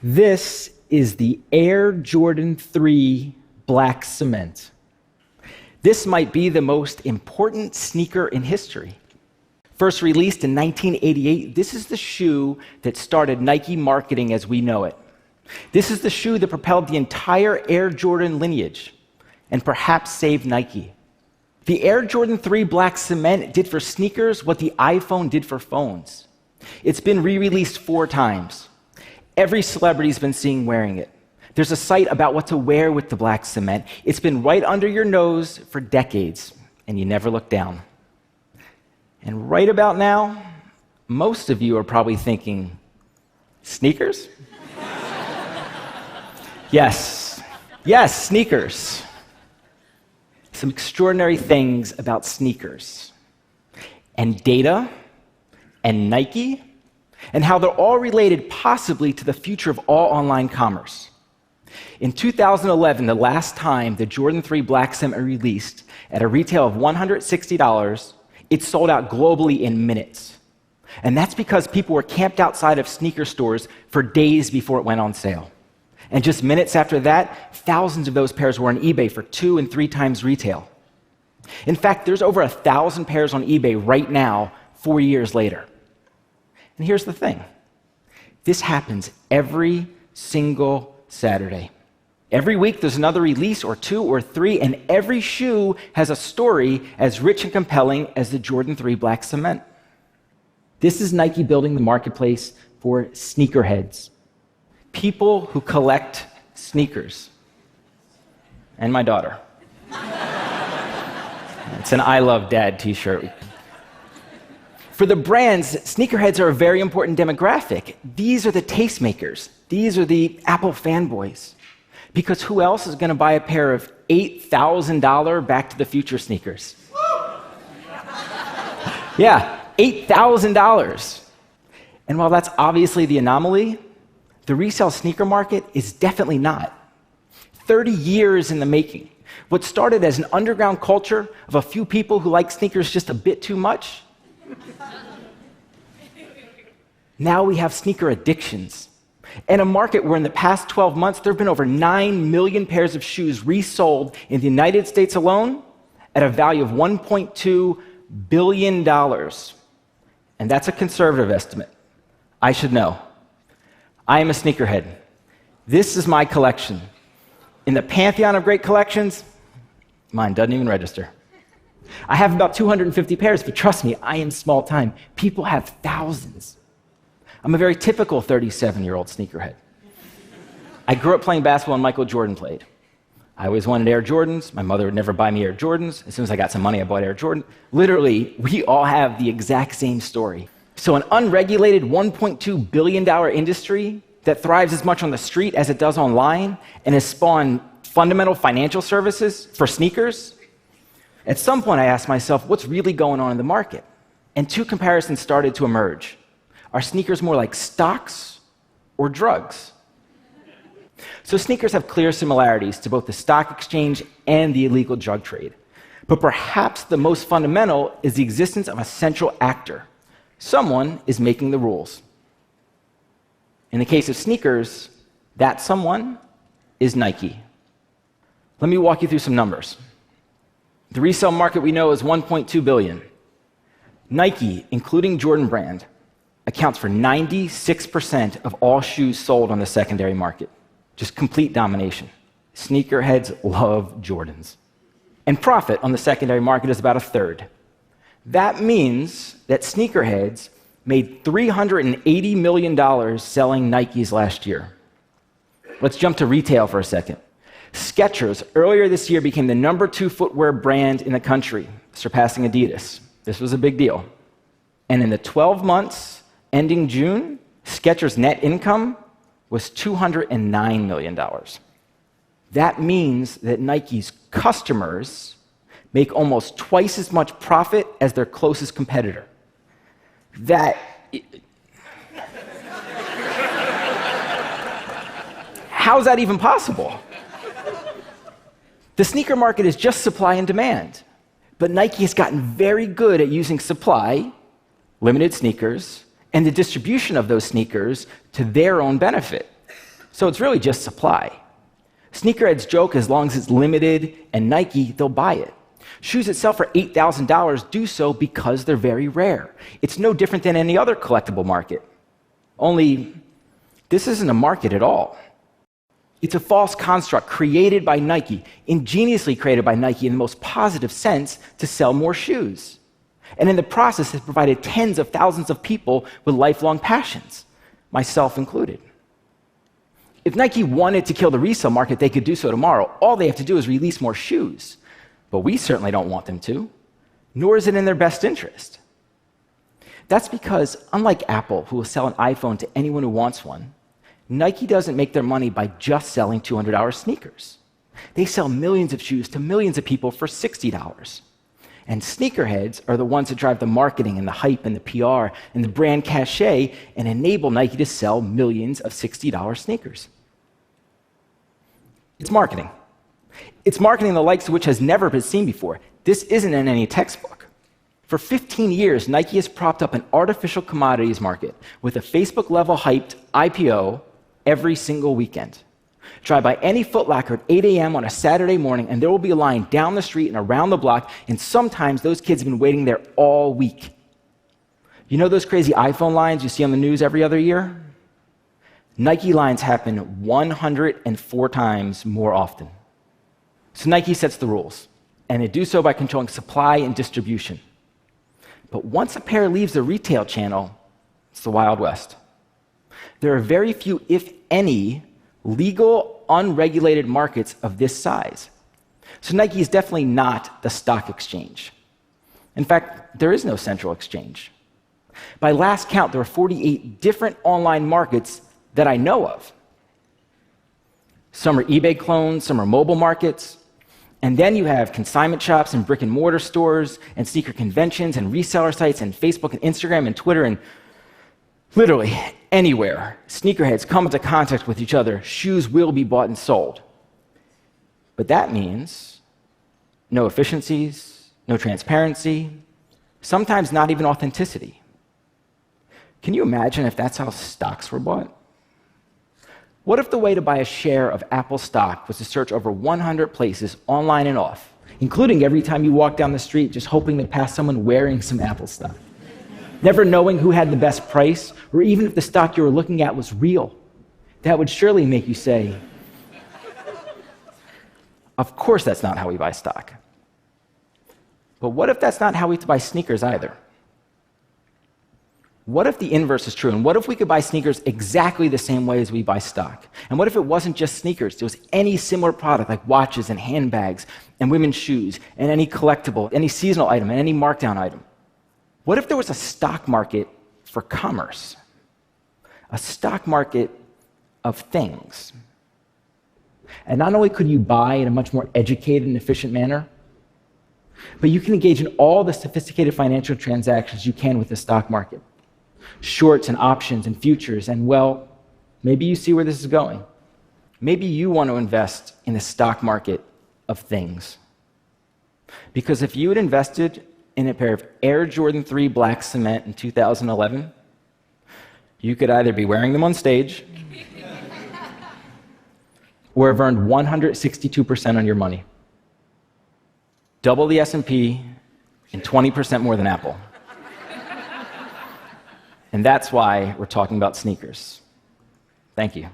This is the Air Jordan 3 Black Cement. This might be the most important sneaker in history. First released in 1988, this is the shoe that started Nike marketing as we know it. This is the shoe that propelled the entire Air Jordan lineage and perhaps saved Nike. The Air Jordan 3 Black Cement did for sneakers what the iPhone did for phones. It's been re-released 4 times. Every celebrity's been seen wearing it. There's a site about what to wear with the black cement. It's been right under your nose for decades, and you never look down. And right about now, most of you are probably thinking, sneakers? Yes, sneakers. Some extraordinary things about sneakers, and data, and Nike, and how they're all related possibly to the future of all online commerce. In 2011, the last time the Jordan 3 Black Cement released at a retail of $160, it sold out globally in minutes. And that's because people were camped outside of sneaker stores for days before it went on sale. And just minutes after that, thousands of those pairs were on eBay for 2 and 3 times retail. In fact, there's over 1,000 pairs on eBay right now, 4 years later. And here's the thing. This happens every single Saturday. Every week there's another release or 2 or 3, and every shoe has a story as rich and compelling as the Jordan 3 Black Cement. This is Nike building the marketplace for sneakerheads, people who collect sneakers. And my daughter. It's an I Love Dad t-shirt. For the brands, sneakerheads are a very important demographic. These are the tastemakers. These are the Apple fanboys. Because who else is going to buy a pair of $8,000 Back to the Future sneakers? Yeah, $8,000. And while that's obviously the anomaly, the resale sneaker market is definitely not. 30 years in the making. What started as an underground culture of a few people who like sneakers just a bit too much, now we have sneaker addictions. And a market where in the past 12 months, there have been over 9 million pairs of shoes resold in the United States alone at a value of $1.2 billion. And that's a conservative estimate. I should know. I am a sneakerhead. This is my collection. In the pantheon of great collections, mine doesn't even register. I have about 250 pairs, but trust me, I am small time. People have thousands. I'm a very typical 37-year-old sneakerhead. I grew up playing basketball when Michael Jordan played. I always wanted Air Jordans. My mother would never buy me Air Jordans. As soon as I got some money, I bought Air Jordan. Literally, we all have the exact same story. So an unregulated $1.2 billion industry that thrives as much on the street as it does online and has spawned fundamental financial services for sneakers. At some point, I asked myself, what's really going on in the market? And 2 comparisons started to emerge. Are sneakers more like stocks or drugs? So sneakers have clear similarities to both the stock exchange and the illegal drug trade. But perhaps the most fundamental is the existence of a central actor. Someone is making the rules. In the case of sneakers, that someone is Nike. Let me walk you through some numbers. The resale market we know is $1.2 billion. Nike, including Jordan brand, accounts for 96% of all shoes sold on the secondary market. Just complete domination. Sneakerheads love Jordans. And profit on the secondary market is about 1/3. That means that sneakerheads made $380 million selling Nikes last year. Let's jump to retail for a second. Skechers earlier this year became the number 2 footwear brand in the country, surpassing Adidas. This was a big deal. And in the 12 months ending June, Skechers' net income was $209 million. That means that Nike's customers make almost twice as much profit as their closest competitor. How's that even possible? The sneaker market is just supply and demand. But Nike has gotten very good at using supply, limited sneakers, and the distribution of those sneakers to their own benefit. So it's really just supply. Sneakerheads joke as long as it's limited and Nike, they'll buy it. Shoes that sell for $8,000 do so because they're very rare. It's no different than any other collectible market. Only, this isn't a market at all. It's a false construct created by Nike, ingeniously created by Nike in the most positive sense to sell more shoes. And in the process, has provided tens of thousands of people with lifelong passions, myself included. If Nike wanted to kill the resale market, they could do so tomorrow. All they have to do is release more shoes. But we certainly don't want them to, nor is it in their best interest. That's because, unlike Apple, who will sell an iPhone to anyone who wants one, Nike doesn't make their money by just selling $200 sneakers. They sell millions of shoes to millions of people for $60. And sneakerheads are the ones that drive the marketing and the hype and the PR and the brand cachet and enable Nike to sell millions of $60 sneakers. It's marketing. It's marketing the likes of which has never been seen before. This isn't in any textbook. For 15 years, Nike has propped up an artificial commodities market with a Facebook-level hyped IPO every single weekend. Drive by any Foot Locker at 8 a.m. on a Saturday morning, and there will be a line down the street and around the block, and sometimes those kids have been waiting there all week. You know those crazy iPhone lines you see on the news every other year? Nike lines happen 104 times more often. So Nike sets the rules, and they do so by controlling supply and distribution. But once a pair leaves the retail channel, it's the Wild West. There are very few, if any, legal, unregulated markets of this size. So Nike is definitely not the stock exchange. In fact, there is no central exchange. By last count, there are 48 different online markets that I know of. Some are eBay clones, some are mobile markets, and then you have consignment shops and brick and mortar stores and sneaker conventions and reseller sites and Facebook and Instagram and Twitter and literally anywhere sneakerheads come into contact with each other, shoes will be bought and sold. But that means no efficiencies, no transparency, sometimes not even authenticity. Can you imagine if that's how stocks were bought? What if the way to buy a share of Apple stock was to search over 100 places online and off, including every time you walk down the street just hoping to pass someone wearing some Apple stock? Never knowing who had the best price, or even if the stock you were looking at was real. That would surely make you say, of course that's not how we buy stock. But what if that's not how we buy sneakers either? What if the inverse is true? And what if we could buy sneakers exactly the same way as we buy stock? And what if it wasn't just sneakers? There was any similar product like watches and handbags and women's shoes and any collectible, any seasonal item and any markdown item? What if there was a stock market for commerce? A stock market of things. And not only could you buy in a much more educated and efficient manner, but you can engage in all the sophisticated financial transactions you can with the stock market. Shorts and options and futures, and well, maybe you see where this is going. Maybe you want to invest in the stock market of things. Because if you had invested in a pair of Air Jordan 3 black cement in 2011, you could either be wearing them on stage or have earned 162% on your money. Double the S&P and 20% more than Apple. And that's why we're talking about sneakers. Thank you.